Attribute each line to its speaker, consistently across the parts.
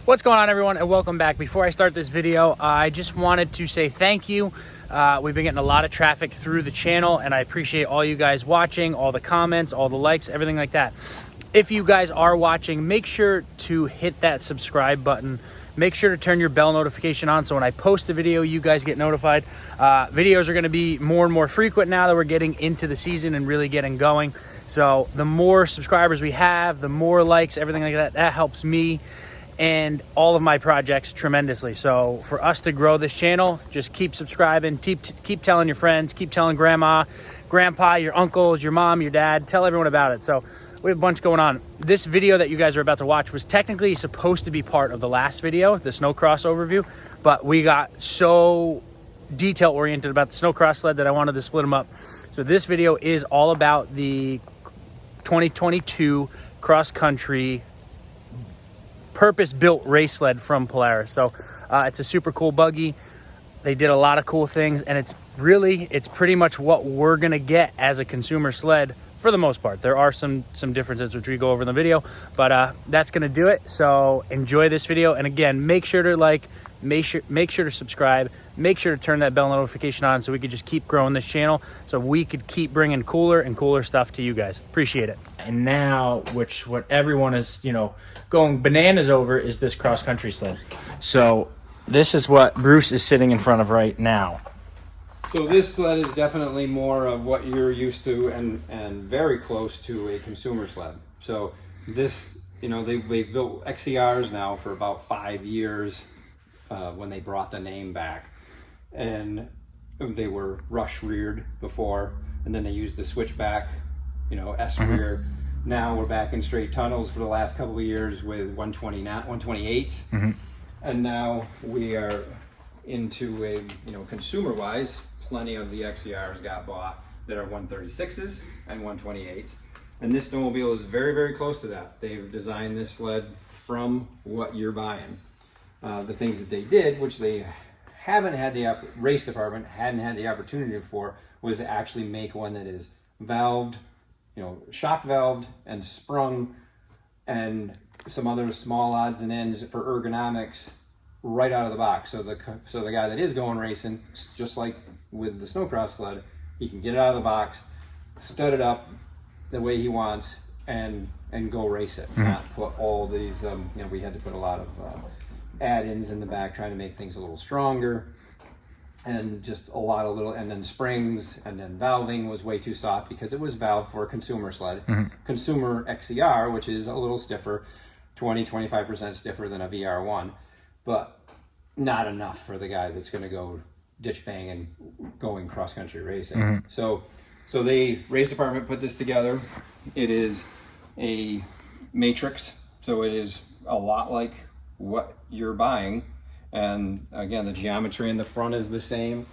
Speaker 1: What's going on, everyone, and welcome back. Before I start this video, I just wanted to say thank you. We've been getting a lot of traffic through the channel, and I appreciate all you guys watching, all the comments, all the likes, everything like that. If you guys are watching, make sure to hit that subscribe button. Make sure to turn your bell notification on so when I post a video, you guys get notified. Videos are going to be more and more frequent now that we're getting into the season and really getting going. So the more subscribers we have, the more likes, everything like that, that helps me and all of my projects tremendously. So for us to grow this channel, just keep subscribing, keep telling your friends, keep telling grandma, grandpa, your uncles, your mom, your dad, tell everyone about it. So we have a bunch going on. This video that you guys are about to watch was technically supposed to be part of the last video, the snowcross overview, but we got so detail oriented about the snowcross sled that I wanted to split them up. So this video is all about the 2022 cross country purpose-built race sled from Polaris. So it's a super cool buggy. They did a lot of cool things, and it's pretty much what we're gonna get as a consumer sled for the most part. There are some differences which we go over in the video, but that's gonna do it. So enjoy this video, and again, make sure to like, make sure to subscribe, make sure to turn that bell notification on so we could just keep growing this channel, so we could keep bringing cooler and cooler stuff to you guys. Appreciate it. And now, what everyone is, going bananas over is this cross country sled. So this is what Bruce is sitting in front of right now.
Speaker 2: So this sled is definitely more of what you're used to and very close to a consumer sled. So this, they've built XCRs now for about 5 years when they brought the name back. And they were rush reared before, and then they used the switchback, S rear. Now we're back in straight tunnels for the last couple of years with 128s. And now we are into a, consumer wise, plenty of the XCRs got bought that are 136s and 128s. And this snowmobile is very, very close to that. They've designed this sled from what you're buying. The things that they did, which they haven't had the race department hadn't had the opportunity for, was to actually make one that is valved, shock valved and sprung, and some other small odds and ends for ergonomics right out of the box. So the guy that is going racing, just like with the snowcross sled, he can get it out of the box, stud it up the way he wants, and go race it. Not put all these, we had to put a lot of add-ins in the back trying to make things a little stronger, and just a lot of little, and then springs, and then valving was way too soft because it was valved for a consumer sled. Consumer XCR, which is a little stiffer, 20-25% stiffer than a VR1, but not enough for the guy that's going to go ditch banging, going cross country racing. So the race department put this together. It is a matrix, so it is a lot like what you're buying. And again, the geometry in the front is the same.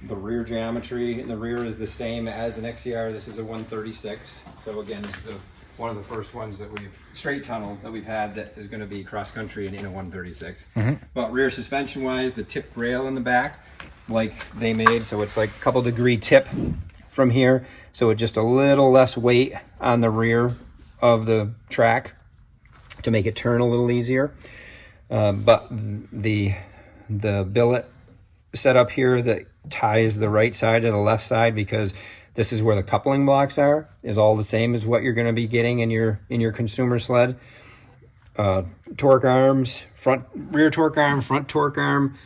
Speaker 2: The rear geometry in the rear is the same as an XCR. This is a 136. So again, this is one of the first ones that we've straight tunnel that we've had that is going to be cross country and in a 136. But rear suspension wise, the tip rail in the back, like they made, so it's like a couple degree tip from here. So it's just a little less weight on the rear of the track to make it turn a little easier. But the billet setup here that ties the right side to the left side, because this is where the coupling blocks are, is all the same as what you're going to be getting in your consumer sled. Torque arms, rear torque arm, front torque arm,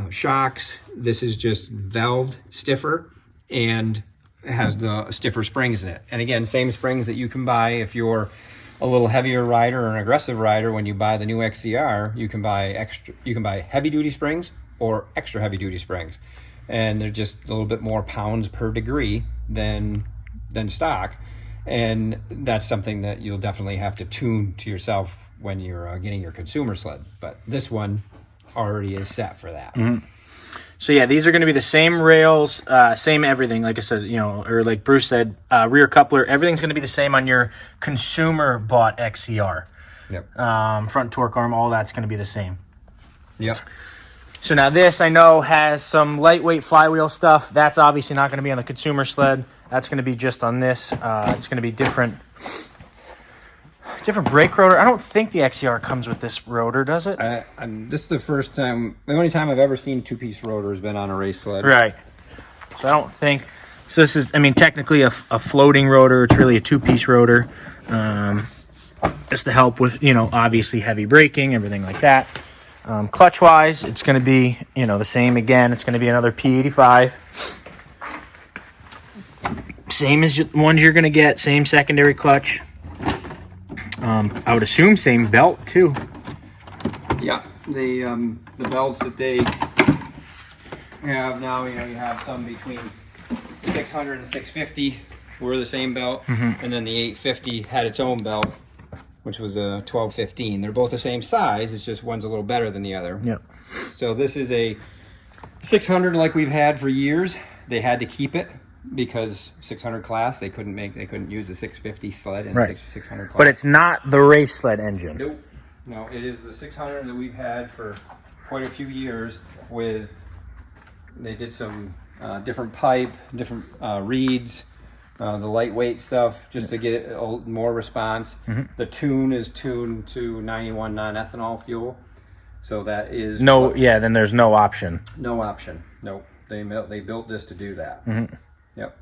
Speaker 2: shocks. This is just valved stiffer and has the stiffer springs in it. And again, same springs that you can buy if you're a little heavier rider or an aggressive rider. When you buy the new XCR, you can buy heavy duty springs or extra heavy duty springs, and they're just a little bit more pounds per degree than stock. And that's something that you'll definitely have to tune to yourself when you're getting your consumer sled. But this one already is set for that.
Speaker 1: So yeah, these are going to be the same rails, same everything. Like I said, or like Bruce said, rear coupler, everything's going to be the same on your consumer bought XCR.
Speaker 2: Yep.
Speaker 1: Front torque arm, all that's going to be the same.
Speaker 2: Yep.
Speaker 1: So now this, I know, has some lightweight flywheel stuff. That's obviously not going to be on the consumer sled. That's going to be just on this. It's going to be different brake rotor. I don't think the XCR comes with this rotor, does it?
Speaker 2: This is the first time, the only time I've ever seen two-piece rotor has been on a race sled.
Speaker 1: Right. So I don't think, so this is, I mean, technically a floating rotor. It's really a two-piece rotor. Just to help with, you know, obviously heavy braking, everything like that. Clutch-wise, it's going to be, you know, the same again. It's going to be another P85. Same as the ones you're going to get, same secondary clutch. I would assume same belt too.
Speaker 2: Yeah, the belts that they have now, you know, you have some between 600 and 650 were the same belt, and then the 850 had its own belt, which was a 1215. They're both the same size. It's just one's a little better than the other.
Speaker 1: Yep.
Speaker 2: So this is a 600 like we've had for years. They had to keep it because 600 class, they couldn't use the 650 sled in
Speaker 1: right.
Speaker 2: 600 class.
Speaker 1: But it's not the race sled engine.
Speaker 2: Nope. No, it is the 600 that we've had for quite a few years. They did some different pipe, different reeds, the lightweight stuff, just to get it more response. The tune is tuned to 91 non-ethanol fuel, so that is
Speaker 1: then there's no option.
Speaker 2: No option. Nope. They built this to do that. Yep.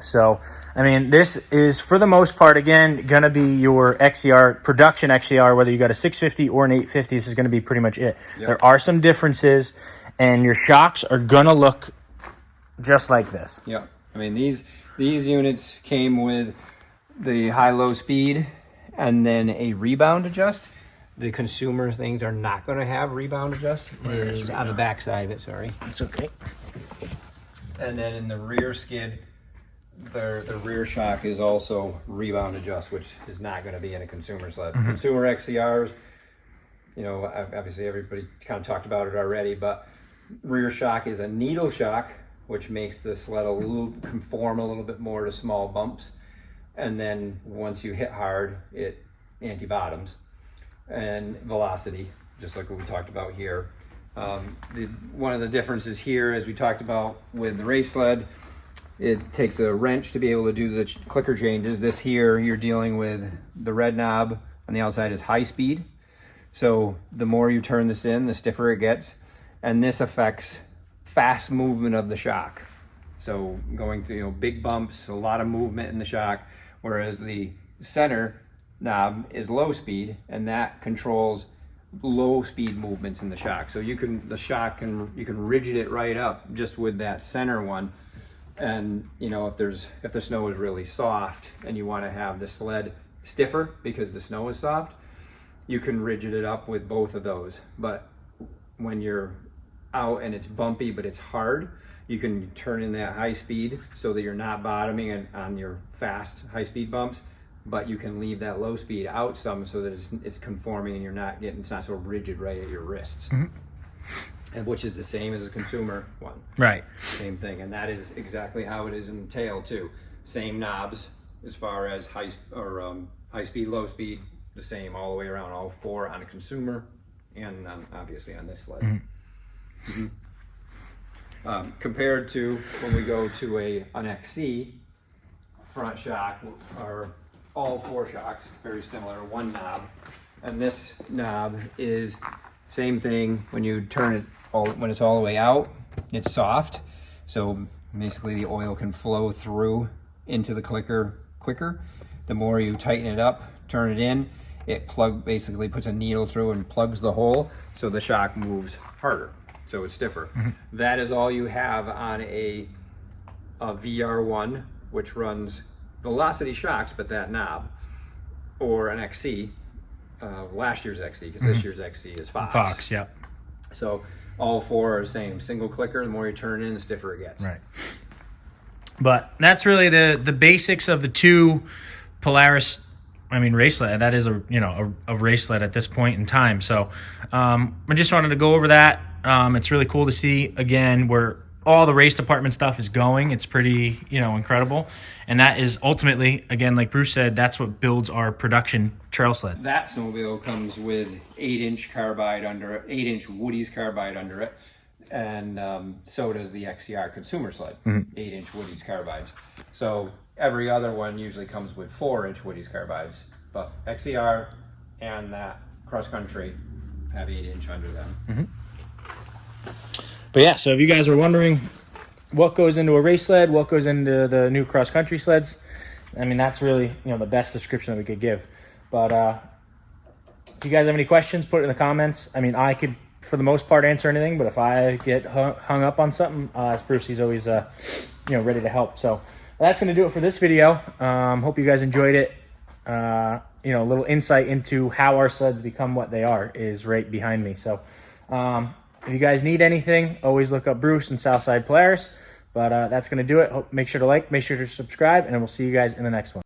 Speaker 1: So, I mean, this is, for the most part, again, going to be your XCR, production XCR, whether you got a 650 or an 850, this is going to be pretty much it. Yep. There are some differences, and your shocks are going to look just like this.
Speaker 2: Yep. I mean, these units came with the high-low speed and then a rebound adjust. The consumer things are not going to have rebound adjust. It's on the back side of it, sorry.
Speaker 1: It's okay.
Speaker 2: And then in the rear skid, the rear shock is also rebound adjust, which is not going to be in a consumer sled. Consumer XCRs, you know, obviously everybody kind of talked about it already, but rear shock is a needle shock, which makes the sled conform a little bit more to small bumps. And then once you hit hard, it anti-bottoms. And velocity, just like what we talked about here. One of the differences here, as we talked about with the race sled, it takes a wrench to be able to do the clicker changes. This here, you're dealing with the red knob on the outside is high speed. So the more you turn this in, the stiffer it gets. And this affects fast movement of the shock. So going through, you know, big bumps, a lot of movement in the shock, whereas the center knob is low speed, and that controls low speed movements in the shock. So you can rigid it right up just with that center one. And you know, if the snow is really soft and you want to have the sled stiffer because the snow is soft, you can rigid it up with both of those. But when you're out and it's bumpy but it's hard, you can turn in that high speed so that you're not bottoming on your fast high speed bumps, but you can leave that low speed out some so that it's conforming and it's not so rigid right at your wrists. And which is the same as a consumer one. Right. Same thing, and that is exactly how it is in the tail too. Same knobs as far as high speed, low speed, the same all the way around, all four on a consumer and obviously on this sled. Compared to when we go to an XC front shock, are all four shocks very similar, one knob, and this knob is same thing. When you turn it when it's all the way out, it's soft, so basically the oil can flow through into the clicker quicker. The more you tighten it up, turn it in, it basically puts a needle through and plugs the hole, so the shock moves harder, so it's stiffer. That is all you have on a VR1, which runs velocity shocks, but that knob, or an XC, last year's XC, because this year's XC is Fox.
Speaker 1: Fox, yep.
Speaker 2: So all four are the same. Single clicker, the more you turn in, the stiffer it gets.
Speaker 1: Right. But that's really the basics of the two Polaris, race sled. That is a race sled at this point in time. So I just wanted to go over that. It's really cool to see. Again, we're all the race department stuff is going. It's pretty, incredible. And that is ultimately, again, like Bruce said, that's what builds our production trail sled.
Speaker 2: That snowmobile comes with 8-inch carbide under it, 8-inch Woody's carbide under it. And so does the XCR consumer sled, 8-inch Woody's carbides. So every other one usually comes with 4-inch Woody's carbides, but XCR and that cross country have 8-inch under them.
Speaker 1: But yeah, so if you guys are wondering what goes into a race sled, what goes into the new cross country sleds, I mean, that's really, the best description that we could give. But if you guys have any questions, put it in the comments. I mean, I could, for the most part, answer anything, but if I get hung up on something, ask Bruce. He's always, ready to help. So that's going to do it for this video. Hope you guys enjoyed it. A little insight into how our sleds become what they are is right behind me. So if you guys need anything, always look up Bruce and Southside Polaris. But that's going to do it. Make sure to like, make sure to subscribe, and we'll see you guys in the next one.